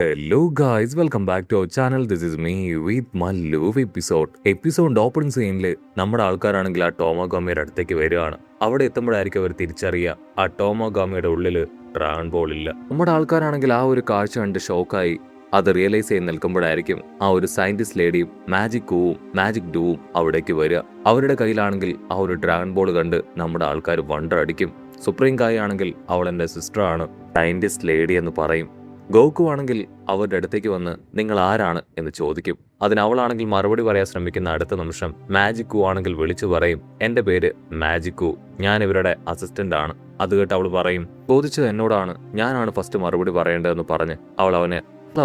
Hello guys, welcome back to our channel. This is me with my love episode. Episode opening സീനിൽ നമ്മുടെ ആൾക്കാരാണെങ്കിൽ ആ ടോമോഗാമിയുടെ അടുത്തേക്ക് വരികയാണ്. അവിടെ എത്തുമ്പോഴായിരിക്കും അവർ തിരിച്ചറിയുക ആ ടോമോഗാമിയുടെ ഉള്ളിൽ ഡ്രാഗൺ ബോൾ ഇല്ല. നമ്മുടെ ആൾക്കാരാണെങ്കിൽ ആ ഒരു കാഴ്ച കണ്ട് ഷോക്കായി അത് റിയലൈസ് ചെയ്ത് നിൽക്കുമ്പോഴായിരിക്കും ആ ഒരു സയന്റിസ്റ്റ് ലേഡിയും മാജിക് കൂവും മാജിക് ഡൂവും അവിടേക്ക് വരിക. അവരുടെ കയ്യിലാണെങ്കിൽ ആ ഒരു ഡ്രാഗൺ ബോൾ കണ്ട് നമ്മുടെ ആൾക്കാർ വണ്ടർ അടിക്കും. സുപ്രീം കായ് ആണെങ്കിൽ അവൾ എൻ്റെ സിസ്റ്ററാണ്, സയന്റിസ്റ്റ് ലേഡി എന്ന് പറയും. ഗോക്കു ആണെങ്കിൽ അവരുടെ അടുത്തേക്ക് വന്ന് നിങ്ങൾ ആരാണ് എന്ന് ചോദിക്കും. അതിന് അവളാണെങ്കിൽ മറുപടി പറയാൻ ശ്രമിക്കുന്ന അടുത്ത നിമിഷം മാജിക് കൂ ആണെങ്കിൽ വിളിച്ചു പറയും, എന്റെ പേര് മാജിക് കൂ, ഞാൻ ഇവരുടെ അസിസ്റ്റന്റ് ആണ്. അത് കേട്ട് അവൾ പറയും, ചോദിച്ചത് എന്നോടാണ്, ഞാനാണ് ഫസ്റ്റ് മറുപടി പറയേണ്ടതെന്ന് പറഞ്ഞ്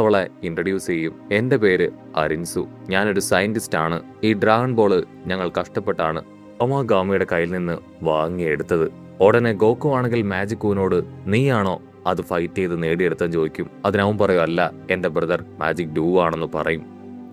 അവളെ ഇൻട്രൊഡ്യൂസ് ചെയ്യും. എന്റെ പേര് അരിൻസു, ഞാനൊരു സയന്റിസ്റ്റ് ആണ്. ഈ ഡ്രാഗൺ ബോള് ഞങ്ങൾ കഷ്ടപ്പെട്ടാണ് ടോമോഗാമിയുടെ കയ്യിൽ നിന്ന് വാങ്ങിയെടുത്തത്. ഉടനെ ഗോക്കു ആണെങ്കിൽ മാജിക് കൂവിനോട് നീയാണോ അത് ഫൈറ്റ് ചെയ്ത് നേടിയെടുത്തെന്ന് ചോദിക്കും. അതിനവൻ പറയും, അല്ല, എന്റെ ബ്രദർ മാജിക് ഡൂ ആണെന്ന് പറയും.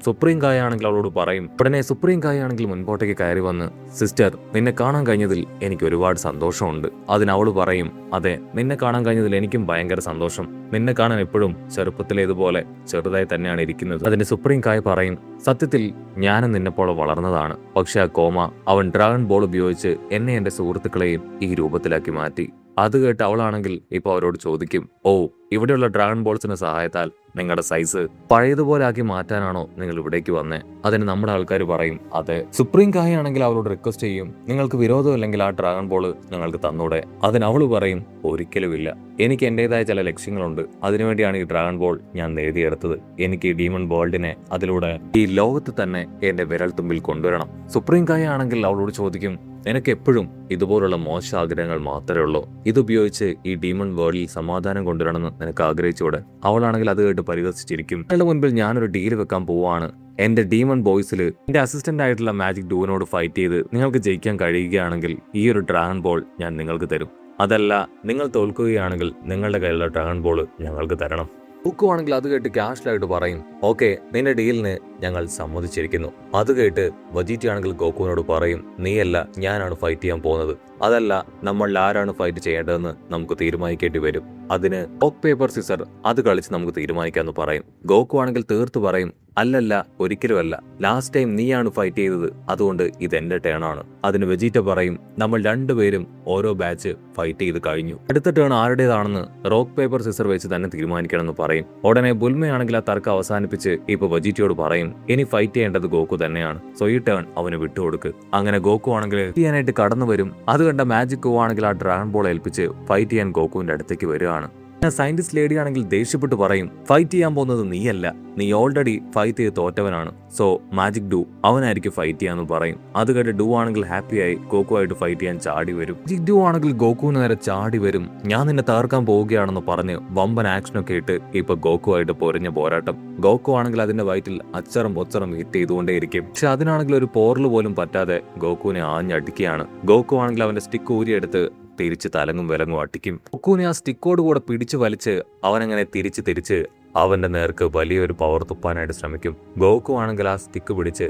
സുപ്രീം കായ് ആണെങ്കിൽ അവളോട് പറയും. ഉടനെ സുപ്രീം കായ് ആണെങ്കിൽ മുൻപോട്ടേക്ക് കയറി വന്ന്, സിസ്റ്റർ, നിന്നെ കാണാൻ കഴിഞ്ഞതിൽ എനിക്ക് ഒരുപാട് സന്തോഷമുണ്ട്. അതിനവള് പറയും, അതെ, നിന്നെ കാണാൻ കഴിഞ്ഞതിൽ എനിക്കും ഭയങ്കര സന്തോഷം. നിന്നെ കാണാൻ എപ്പോഴും ചെറുപ്പത്തിലേതുപോലെ ചെറുതായി തന്നെയാണ് ഇരിക്കുന്നത്. അതിന് സുപ്രീം കായ് പറയും, സത്യത്തിൽ ഞാനും നിന്നെപ്പോലെ വളർന്നതാണ്. പക്ഷെ ആ കോമ അവൻ ഡ്രാഗൺ ബോൾ ഉപയോഗിച്ച് എന്നെ എന്റെ സുഹൃത്തുക്കളെയും ഈ രൂപത്തിലാക്കി മാറ്റി. അത് കേട്ട് അവളാണെങ്കിൽ ഇപ്പൊ അവരോട് ചോദിക്കും, ഓ, ഇവിടെയുള്ള ഡ്രാഗൺ ബോൾസിന്റെ സഹായത്താൽ നിങ്ങളുടെ സൈസ് പഴയതുപോലെ ആക്കി മാറ്റാനാണോ നിങ്ങൾ ഇവിടേക്ക് വന്നേ? അതിന് നമ്മുടെ ആൾക്കാർ പറയും, അതെ. സുപ്രീം കായ് ആണെങ്കിൽ അവളോട് റിക്വസ്റ്റ് ചെയ്യും, നിങ്ങൾക്ക് വിരോധമില്ലെങ്കിൽ ആ ഡ്രാഗൺ ബോൾ ഞങ്ങൾക്ക് തന്നൂടെ? അതിന് അവള് പറയും, ഒരിക്കലുമില്ല, എനിക്ക് എന്റേതായ ചില ലക്ഷ്യങ്ങളുണ്ട്. അതിനുവേണ്ടിയാണ് ഈ ഡ്രാഗൺ ബോൾ ഞാൻ നേടിയെടുത്തത്. എനിക്ക് ഈ ഡീമൺ വേൾഡിനെ അതിലൂടെ ഈ ലോകത്ത് തന്നെ എന്റെ വിരൽ തുമ്പിൽ കൊണ്ടുവരണം. സുപ്രീം കായ് ആണെങ്കിൽ അവളോട് ചോദിക്കും, നിനക്ക് എപ്പോഴും ഇതുപോലുള്ള മോശ ആഗ്രഹങ്ങൾ മാത്രമേ ഉള്ളൂ? ഇതുപയോഗിച്ച് ഈ ഡീമൺ വേൾഡിൽ സമാധാനം കൊണ്ടുവരണമെന്ന് നിനക്ക് ആഗ്രഹിച്ചൂടെ? അവളാണെങ്കിൽ അത് കേട്ട് പരിഹസിച്ചിരിക്കും. അയാളുടെ മുൻപിൽ ഞാനൊരു ഡീൽ വെക്കാൻ പോവാണ്. എന്റെ ഡീമൺ ബോയ്സിൽ എന്റെ അസിസ്റ്റന്റ് ആയിട്ടുള്ള മാജിക് ഡൂവിനോട് ഫൈറ്റ് ചെയ്ത് നിങ്ങൾക്ക് ജയിക്കാൻ കഴിയുകയാണെങ്കിൽ ഈ ഒരു ഡ്രാഗൺ ബോൾ ഞാൻ നിങ്ങൾക്ക് തരും. അതല്ല, നിങ്ങൾ തോൽക്കുകയാണെങ്കിൽ നിങ്ങളുടെ കയ്യിലുള്ള ഡ്രാഗൺ ബോൾ ഞങ്ങൾക്ക് തരണം. ഗോക്കു ആണെങ്കിൽ അത് കേട്ട് ക്യാഷ്ലായിട്ട് പറയും, ഓക്കെ, നിന്റെ ഡീലിന് ഞങ്ങൾ സമ്മതിച്ചിരിക്കുന്നു. അത് കേട്ട് വജീറ്റി ആണെങ്കിൽ ഗോക്കുവിനോട് പറയും, നീയല്ല, ഞാനാണ് ഫൈറ്റ് ചെയ്യാൻ പോകുന്നത്. അതല്ല, നമ്മൾ ആരാണ് ഫൈറ്റ് ചെയ്യേണ്ടതെന്ന് നമുക്ക് തീരുമാനിക്കേണ്ടി വരും. അതിന് റോക്ക് പേപ്പർ സിസർ അത് കളിച്ച് നമുക്ക് തീരുമാനിക്കാമെന്ന് പറയും. ഗോക്കു ആണെങ്കിൽ തീർത്തു പറയും, അല്ലല്ല, ഒരിക്കലുമല്ല, ലാസ്റ്റ് ടൈം നീയാണ് ഫൈറ്റ് ചെയ്തത്, അതുകൊണ്ട് ഇതെന്റെ ടേൺ ആണ്. അതിന് വെജീറ്റ പറയും, നമ്മൾ രണ്ടുപേരും ഓരോ ബാച്ച് ഫൈറ്റ് ചെയ്ത് കഴിഞ്ഞു, അടുത്ത ടേൺ ആരുടേതാണെന്ന് റോക്ക് പേപ്പർ സിസർ വെച്ച് തന്നെ തീരുമാനിക്കണമെന്ന് പറയും. ഉടനെ ബുൽമയാണെങ്കിൽ ആ തർക്കം അവസാനിപ്പിച്ച് ഇപ്പൊ വെജീറ്റയോട് പറയും, ഇനി ഫൈറ്റ് ചെയ്യേണ്ടത് ഗോക്കു തന്നെയാണ്, സോ ഈ ടേൺ അവന് വിട്ടുകൊടുക്ക്. അങ്ങനെ ഗോക്കു ആണെങ്കിൽ ചെയ്യാനായിട്ട് കടന്നു വരും. അത് കണ്ട മാജിക് കൂ ആണെങ്കിൽ ആ ഡ്രാഗൺ ബോൾ ഏൽപ്പിച്ച് ഫൈറ്റ് ചെയ്യാൻ ഗോക്കുവിന്റെ അടുത്തേക്ക് വരികയാണ്. സയന്റിസ്റ്റ് ലേഡി ആണെങ്കിൽ ദേഷ്യപ്പെട്ട് പറയും, ഫൈറ്റ് ചെയ്യാൻ പോകുന്നത് നീയല്ല, നീ ഓൾറെഡി ഫൈറ്റ് ചെയ്ത് തോറ്റവനാണ്, സോ മാജിക് ഡൂ അവനായിരിക്കും ഫൈറ്റ് ചെയ്യാന്ന് പറയും. അത് കേട്ട് ഡൂ ആണെങ്കിൽ ഹാപ്പിയായി ഗോക്കു ആയിട്ട് ഫൈറ്റ് ചെയ്യാൻ ചാടി വരും. മാജിക് ഡൂ ആണെങ്കിൽ ഗോക്കുവിന് നേരെ ചാടി വരും. ഞാൻ നിന്നെ തകർക്കാൻ പോവുകയാണെന്ന് പറഞ്ഞ് വമ്പൻ ആക്ഷനൊക്കെ ഇട്ട് ഇപ്പൊ ഗോക്കു ആയിട്ട് പൊരിഞ്ഞ പോരാട്ടം. ഗോക്കു ആണെങ്കിൽ അതിന്റെ വയറ്റിൽ അച്ചറും പൊച്ചറും ഹിറ്റ് ചെയ്തുകൊണ്ടേയിരിക്കും. പക്ഷെ അതിനാണെങ്കിൽ ഒരു പോറൽ പോലും പറ്റാതെ ഗോക്കുവിനെ ആഞ്ഞടിക്കുകയാണ്. ഗോക്കു ആണെങ്കിൽ അവന്റെ സ്റ്റിക്ക് ഊരിയെടുത്ത് തിരിച്ച് തലങ്ങും വിലങ്ങും അട്ടിക്കും. ഗോക്കുവിനെ ആ സ്റ്റിക്കോട് കൂടെ പിടിച്ചു വലിച്ച് അവനങ്ങനെ തിരിച്ച് അവന്റെ നേർക്ക് വലിയൊരു പവർ തുപ്പാനായിട്ട് ശ്രമിക്കും. ഗോക്കു ആണെങ്കിൽ ആ സ്റ്റിക്ക് പിടിച്ച്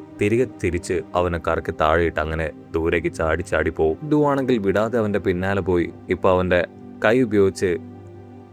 തിരിച്ച് അവനെ കറക്കി താഴെയിട്ട് അങ്ങനെ ദൂരേക്ക് ചാടി പോകും. ഡൂ ആണെങ്കിൽ വിടാതെ അവന്റെ പിന്നാലെ പോയി ഇപ്പൊ അവന്റെ കൈ ഉപയോഗിച്ച്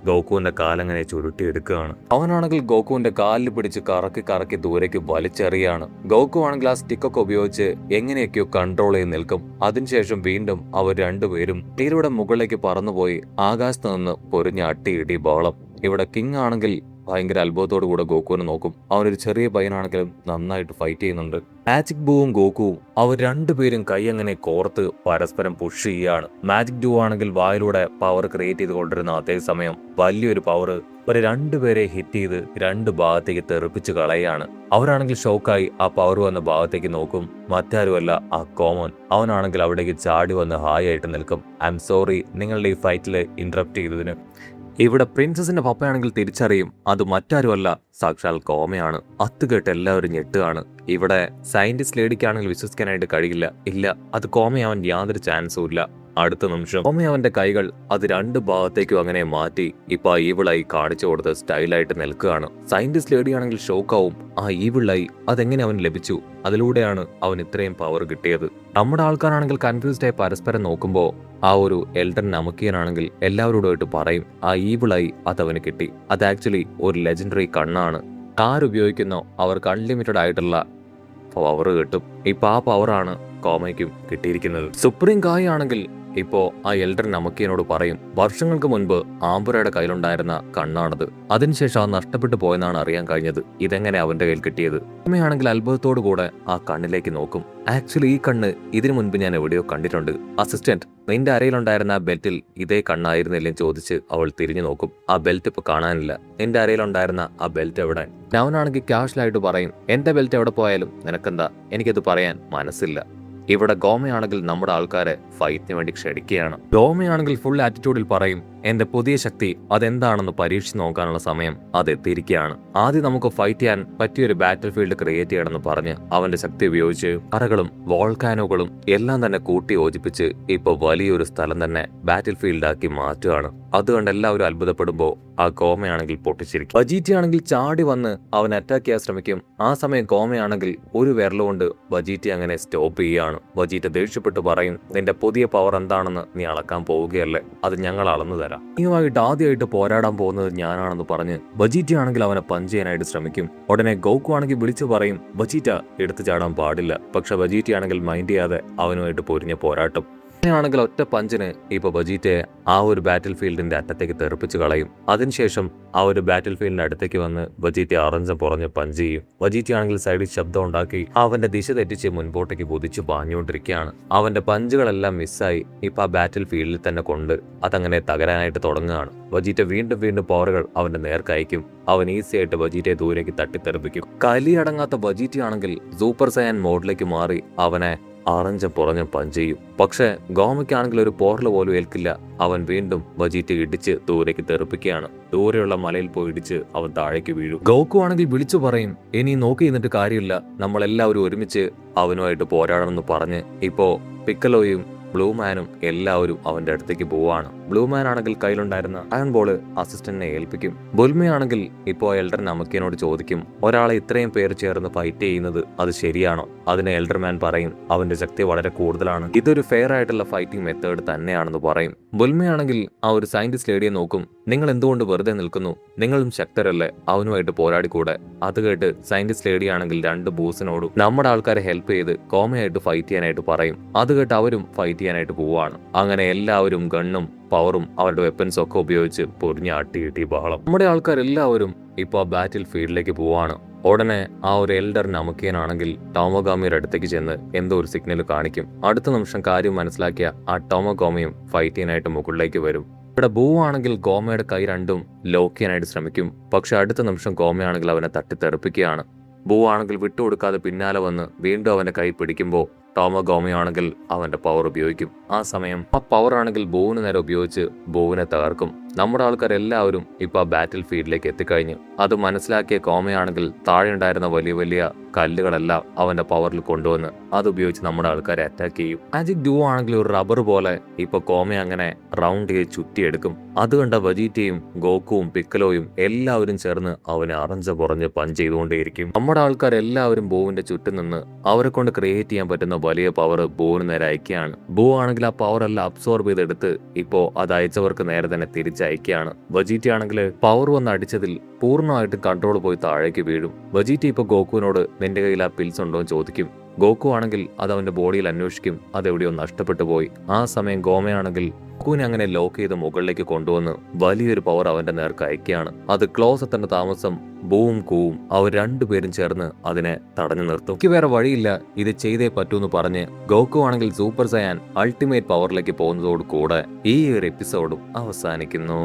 ഗോക്കുവിന്റെ കാലങ്ങനെ ചുരുട്ടിയെടുക്കുകയാണ്. അവനാണെങ്കിൽ ഗോക്കുവിന്റെ കാലിൽ പിടിച്ച് കറക്കി ദൂരേക്ക് വലിച്ചെറിയാണ്. ഗോക്കു ആണെങ്കിൽ ആ സ്റ്റിക്കൊക്കെ ഉപയോഗിച്ച് എങ്ങനെയൊക്കെയോ കൺട്രോൾ ചെയ്ത് നിൽക്കും. അതിനുശേഷം വീണ്ടും അവർ രണ്ടുപേരും നീരുടെ മുകളിലേക്ക് പറന്നുപോയി ആകാശത്ത് നിന്ന് പൊരിഞ്ഞ അട്ടിയിടി ബോളം. ഇവിടെ കിങ് ആണെങ്കിൽ ഭയങ്കര അത്ഭുതത്തോടു കൂടെ ഗോക്കുവിനെ നോക്കും. അവനൊരു ചെറിയ പയ്യനാണെങ്കിലും നന്നായിട്ട് ഫൈറ്റ് ചെയ്യുന്നുണ്ട്. മാജിക് ബൂവും ഗോക്കുവും അവർ രണ്ടുപേരും കൈ അങ്ങനെ കോർത്ത് പരസ്പരം പുഷ് ചെയ്യാണ്. മാജിക് ഡൂ ആണെങ്കിൽ വായിലൂടെ പവർ ക്രിയേറ്റ് ചെയ്ത് കൊണ്ടിരുന്ന അതേസമയം വലിയൊരു പവർ ഒരു രണ്ടുപേരെ ഹിറ്റ് ചെയ്ത് രണ്ട് ഭാഗത്തേക്ക് തെറിപ്പിച്ച് കളയാണ്. അവരാണെങ്കിൽ ഷോക്കായി ആ പവർ വന്ന ഭാഗത്തേക്ക് നോക്കും. മറ്റാരുമല്ല, ആ കോമൺ. അവനാണെങ്കിൽ അവിടേക്ക് ചാടി വന്ന് ഹായ് ആയിട്ട് നിൽക്കും. ഐ എം സോറി നിങ്ങളുടെ ഈ ഫൈറ്റിൽ ഇന്ററപ്റ്റ് ചെയ്തതിന്. ഇവിടെ പ്രിൻസസിന്റെ പപ്പയാണെങ്കിൽ തിരിച്ചറിയും അത് മറ്റാരുമല്ല, സാക്ഷാൽ കോമയാണ്. അത് കേട്ട് എല്ലാവരും ഞെട്ടുകയാണ്. ഇവിടെ സയന്റിസ്റ്റ് ലേഡിക്കാണെങ്കിൽ വിശ്വസിക്കാനായിട്ട് കഴിയില്ല. ഇല്ല, അത് കോമയാവാൻ യാതൊരു ചാൻസും ഇല്ല. അടുത്ത നിമിഷം ഗോമെ അവന്റെ കൈകൾ അത് രണ്ട് ഭാഗത്തേക്കും അങ്ങനെ മാറ്റി ഇപ്പൊ ആ ഈവിളായി കാണിച്ചു കൊടുത്ത് സ്റ്റൈലായിട്ട് നിൽക്കുകയാണ്. സയന്റിസ്റ്റ് ലേഡിയാണെങ്കിൽ ഷോക്കാവും. ആ ഈവിളായി അതെങ്ങനെ അവൻ ലഭിച്ചു, അതിലൂടെയാണ് അവൻ ഇത്രയും പവർ കിട്ടിയത്. നമ്മുടെ ആൾക്കാരാണെങ്കിൽ കൺഫ്യൂസ്ഡ് ആയി പരസ്പരം നോക്കുമ്പോ ആ ഒരു എൽഡർ നമുക്കിയനാണെങ്കിൽ എല്ലാവരോടുമായിട്ട് പറയും ആ ഈവിളായി അതവന് കിട്ടി. അത് ആക്ച്വലി ഒരു ലെജൻഡറി കണ്ണാണ്. ആരുപയോഗിക്കുന്നോ അവർക്ക് അൺലിമിറ്റഡ് ആയിട്ടുള്ള പവർ കിട്ടും. ഇപ്പൊ ആ പവറാണ് ഗോമയ്ക്കും കിട്ടിയിരിക്കുന്നത്. സുപ്രീം കായ് ആണെങ്കിൽ ഇപ്പോ ആ എൽഡർ നമുക്കിയനോട് പറയും വർഷങ്ങൾക്ക് മുൻപ് ആംബുരയുടെ കയ്യിലുണ്ടായിരുന്ന കണ്ണാണത്, അതിനുശേഷം അത് നഷ്ടപ്പെട്ടു പോയെന്നാണ് അറിയാൻ കഴിഞ്ഞത്. ഇതെങ്ങനെ അവന്റെ കയ്യിൽ കിട്ടിയത്? അമ്മയാണെങ്കിൽ അത്ഭുതത്തോടു കൂടെ ആ കണ്ണിലേക്ക് നോക്കും. ആക്ച്വലി ഈ കണ്ണ് ഇതിനു മുൻപ് ഞാൻ എവിടെയോ കണ്ടിട്ടുണ്ട്. അസിസ്റ്റന്റ്, നിന്റെ അരയിലുണ്ടായിരുന്ന ആ ബെൽറ്റിൽ ഇതേ കണ്ണായിരുന്നില്ലേ ചോദിച്ച് അവൾ തിരിഞ്ഞു നോക്കും. ആ ബെൽറ്റ് ഇപ്പൊ കാണാനില്ല. നിന്റെ അരയിലുണ്ടായിരുന്ന ആ ബെൽറ്റ് എവിടെ? ഞാനാണെങ്കിൽ ക്യാഷ്വലായിട്ട് പറയും എന്റെ ബെൽറ്റ് എവിടെ പോയാലും നിനക്കെന്താ, എനിക്കത് പറയാൻ മനസ്സില്ല. ഇവിടെ ഗോമയാണെങ്കിൽ നമ്മുടെ ആൾക്കാരെ ഫൈറ്റിന് വേണ്ടി ക്ഷണിക്കുകയാണ്. ഗോമയാണെങ്കിൽ ഫുൾ ആറ്റിറ്റ്യൂഡിൽ പറയും എന്റെ പുതിയ ശക്തി അതെന്താണെന്ന് പരീക്ഷിച്ച് നോക്കാനുള്ള സമയം അത് എത്തിയിരിക്കുകയാണ്. ആദ്യം നമുക്ക് ഫൈറ്റ് ചെയ്യാൻ പറ്റിയൊരു ബാറ്റിൽ ഫീൽഡ് ക്രിയേറ്റ് ചെയ്യണമെന്ന് പറഞ്ഞ് അവന്റെ ശക്തി ഉപയോഗിച്ച് അറകളും വോൾക്കാനോകളും എല്ലാം തന്നെ കൂട്ടി യോജിപ്പിച്ച് ഇപ്പൊ വലിയൊരു സ്ഥലം തന്നെ ബാറ്റിൽ ഫീൽഡാക്കി മാറ്റുകയാണ്. അതുകൊണ്ട് എല്ലാവരും അത്ഭുതപ്പെടുമ്പോ ആ ഗോമയാണെങ്കിൽ പൊട്ടിച്ചിരിക്കും. വജീറ്റയാണെങ്കിൽ ചാടി വന്ന് അവൻ അറ്റാക്ക് ചെയ്യാൻ ശ്രമിക്കും. ആ സമയം ഗോമയാണെങ്കിൽ ഒരു വിരലുകൊണ്ട് വജീറ്റ അങ്ങനെ സ്റ്റോപ്പ് ചെയ്യുകയാണ്. വജീറ്റ ദേഷ്യപ്പെട്ട് പറയും നിന്റെ പുതിയ പവർ എന്താണെന്ന് നീ അളക്കാൻ പോവുകയല്ലേ, അത് ഞങ്ങൾ അളന്നു തരാം. നീയുമായിട്ട് ആദ്യമായിട്ട് പോരാടാൻ പോകുന്നത് ഞാനാണെന്ന് പറഞ്ഞ് വജീറ്റ ആണെങ്കിൽ അവനെ പഞ്ച് ചെയ്യാനായിട്ട് ശ്രമിക്കും. ഉടനെ ഗോക്കു ആണെങ്കിൽ വിളിച്ചു പറയും വജീറ്റ എടുത്തു ചാടാൻ പാടില്ല. പക്ഷെ വജീറ്റ ആണെങ്കിൽ മൈൻഡ് ചെയ്യാതെ അവനുമായിട്ട് പൊരിഞ്ഞ പോരാട്ടം. ആണെങ്കിൽ ഒറ്റ പഞ്ചിന് ഇപ്പൊ വജീറ്റയെ ആ ഒരു ബാറ്റിൽ ഫീൽഡിന്റെ അറ്റത്തേക്ക് തെറിപ്പിച്ച് കളയും. അതിനുശേഷം ആ ഒരു ബാറ്റിൽ ഫീൽഡിന്റെ അടുത്തേക്ക് വന്ന് വജീറ്റ അറഞ്ചം പുറഞ്ഞ് പഞ്ച് ചെയ്യും. വജീറ്റ ആണെങ്കിൽ സൈഡിൽ ശബ്ദം ഉണ്ടാക്കി അവന്റെ ദിശ തെറ്റിച്ച് മുൻപോട്ടേക്ക് കുതിച്ച് പാഞ്ഞുകൊണ്ടിരിക്കുകയാണ്. അവന്റെ പഞ്ചുകളെല്ലാം മിസ്സായി ഇപ്പൊ ആ ബാറ്റിൽ ഫീൽഡിൽ തന്നെ കൊണ്ട് അതങ്ങനെ തകരാനായിട്ട് തുടങ്ങുകയാണ്. വജീറ്റ വീണ്ടും വീണ്ടും പവറുകൾ അവന്റെ നേർക്കയക്കും. അവൻ ഈസി ആയിട്ട് വജീറ്റയെ ദൂരേക്ക് തട്ടിത്തെറിപ്പിക്കും. കലിയടങ്ങാത്ത വജീറ്റ ആണെങ്കിൽ സൂപ്പർ സയൻ മോഡിലേക്ക് മാറി അവനെ അറഞ്ചം പുറഞ്ഞും പഞ്ച് ചെയ്യും. പക്ഷെ ഗോമയ്ക്കാണെങ്കിൽ ഒരു പോറൽ പോലും ഏൽക്കില്ല. അവൻ വീണ്ടും വജീറ്റ ഇടിച്ച് ദൂരേക്ക് തെറിപ്പിക്കുകയാണ്. ദൂരെയുള്ള മലയിൽ പോയി ഇടിച്ച് അവൻ താഴേക്ക് വീഴും. ഗോക്കു ആണെങ്കിൽ വിളിച്ചു പറയും ഇനി നോക്കി നിന്നിട്ട് കാര്യമില്ല, നമ്മളെല്ലാവരും ഒരുമിച്ച് അവനുമായിട്ട് പോരാടണമെന്ന് പറഞ്ഞ് ഇപ്പോ പിക്കലോയും ബ്ലൂമാനും എല്ലാവരും അവന്റെ അടുത്തേക്ക് പോവാണ്. ബ്ലൂമാൻ ആണെങ്കിൽ കയ്യിലുണ്ടായിരുന്ന അയൺ ബോള് അസിസ്റ്റന്റിനെ ഏൽപ്പിക്കും. ബുൽമയാണെങ്കിൽ ഇപ്പോ എൽഡർ നമുക്കിനോട് ചോദിക്കും ഒരാളെ ഇത്രയും പേര് ചേർന്ന് ഫൈറ്റ് ചെയ്യുന്നത് അത് ശരിയാണോ? അതിന് എൽഡർമാൻ പറയും അവന്റെ ശക്തി വളരെ കൂടുതലാണ്, ഇതൊരു ഫെയർ ആയിട്ടുള്ള ഫൈറ്റിംഗ് മെത്തേഡ് തന്നെയാണെന്ന് പറയും. ബുൽമയാണെങ്കിൽ ആ ഒരു സയന്റിസ്റ്റ് ലേഡിയെ നോക്കും. നിങ്ങൾ എന്തുകൊണ്ട് വെറുതെ നിൽക്കുന്നു? നിങ്ങളും ശക്തരല്ലേ, അവനുമായിട്ട് പോരാടിക്കൂടെ? അത് കേട്ട് സയന്റിസ്റ്റ് ലേഡി ആണെങ്കിൽ രണ്ട് ബൂസിനോടും നമ്മുടെ ആൾക്കാരെ ഹെൽപ്പ് ചെയ്ത് കോമയായിട്ട് ഫൈറ്റ് ചെയ്യാനായിട്ട് പറയും. അത് കേട്ട് അവരും ഫൈറ്റ് ചെയ്യാനായിട്ട് പോവാണ്. അങ്ങനെ എല്ലാവരും ഗണ്ണും പവറും അവരുടെ വെപ്പൻസും ഒക്കെ ഉപയോഗിച്ച് പൊരിഞ്ഞ് അട്ടിയിട്ടി ബഹളം. നമ്മുടെ ആൾക്കാരെല്ലാവരും ഇപ്പൊ ആ ബാറ്റിൽ ഫീൽഡിലേക്ക് പോവാണ്. ഉടനെ ആ ഒരു എൽഡർ നമുക്കിയനാണെങ്കിൽ ടോമോഗാമിയുടെ അടുത്തേക്ക് ചെന്ന് എന്തോ ഒരു സിഗ്നൽ കാണിക്കും. അടുത്ത നിമിഷം കാര്യം മനസ്സിലാക്കിയ ആ ടോമോഗാമിയും ഫൈറ്റ് ചെയ്യാനായിട്ട് മുകളിലേക്ക് വരും. ഇവിടെ ബൂ ആണെങ്കിൽ ഗോമയുടെ കൈ രണ്ടും ലോക്ക് ചെയ്യാനായിട്ട് ശ്രമിക്കും. പക്ഷെ അടുത്ത നിമിഷം ഗോമയാണെങ്കിൽ അവനെ തട്ടിത്തെറിപ്പിക്കുകയാണ്. ബൂ ആണെങ്കിൽ വിട്ടുകൊടുക്കാതെ പിന്നാലെ വന്ന് വീണ്ടും അവന്റെ കൈ പിടിക്കുമ്പോൾ ടോമോഗാമിയാണെങ്കിൽ അവന്റെ പവർ ഉപയോഗിക്കും. ആ സമയം ആ പവർ ആണെങ്കിൽ ബോവിന് നേരെ ഉപയോഗിച്ച് ബോവിനെ തകർക്കും. നമ്മുടെ ആൾക്കാരെല്ലാവരും ഇപ്പൊ ആ ബാറ്റിൽ ഫീൽഡിലേക്ക് എത്തിക്കഴിഞ്ഞു. അത് മനസ്സിലാക്കിയ കോമയാണെങ്കിൽ താഴെ ഉണ്ടായിരുന്ന വലിയ വലിയ കല്ലുകളെല്ലാം അവന്റെ പവറിൽ കൊണ്ടുവന്ന് അതുപയോഗിച്ച് നമ്മുടെ ആൾക്കാരെ അറ്റാക്ക് ചെയ്യും. മാജിക് ഡൂ ആണെങ്കിൽ ഒരു റബ്ബർ പോലെ ഇപ്പൊ കോമ അങ്ങനെ റൗണ്ട് ചെയ്ത് ചുറ്റിയെടുക്കും. അത് കണ്ട വജീറ്റയും ഗോക്കുവും പിക്കലോയും എല്ലാവരും ചേർന്ന് അവനെ അറഞ്ച പുറഞ്ഞ് പഞ്ച് ചെയ്തുകൊണ്ടേയിരിക്കും. നമ്മുടെ ആൾക്കാരെല്ലാവരും ബോവിന്റെ ചുറ്റും നിന്ന് അവരെ കൊണ്ട് ക്രിയേറ്റ് ചെയ്യാൻ പറ്റുന്ന വലിയ പവർ ബോവിന് നേരെ അയക്കുകയാണ്. ബോ ആണെങ്കിൽ ആ പവർ എല്ലാം അബ്സോർബ് ചെയ്തെടുത്ത് ഇപ്പോ അത് അയച്ചവർക്ക് നേരെ തന്നെ തിരിച്ചയക്കുകയാണ്. വജീറ്റ ആണെങ്കിൽ പവർ വന്ന് അടിച്ചതിൽ പൂർണ്ണമായിട്ടും കൺട്രോൾ പോയി താഴേക്ക് വീഴും. വജീറ്റ ഇപ്പൊ ഗോക്കുവിനോട് നിന്റെ കയ്യിൽ ആ പിൽസ് ഉണ്ടോ എന്ന് ചോദിക്കും. ഗോക്കു ആണെങ്കിൽ അത് അവന്റെ ബോഡിയിൽ അന്വേഷിക്കും. അതെവിടെയോ നഷ്ടപ്പെട്ടു പോയി. ആ സമയം ഗോമയാണെങ്കിൽ ഗോക്കുവിനെ അങ്ങനെ ലോക്ക് ചെയ്ത് മുകളിലേക്ക് കൊണ്ടുവന്ന് വലിയൊരു പവർ അവന്റെ നേർക്ക് അയക്കുകയാണ്. അത് ക്ലോസ് എത്തേണ്ട താമസം ബൂവും കൂവും അവർ രണ്ടുപേരും ചേർന്ന് അതിനെ തടഞ്ഞു നിർത്തും. എനിക്ക് വേറെ വഴിയില്ല, ഇത് ചെയ്തേ പറ്റൂന്ന് പറഞ്ഞ് ഗോക്കു ആണെങ്കിൽ സൂപ്പർ സയാൻ അൾട്ടിമേറ്റ് പവറിലേക്ക് പോകുന്നതോട് കൂടെ ഈ ഒരു എപ്പിസോഡും അവസാനിക്കുന്നു.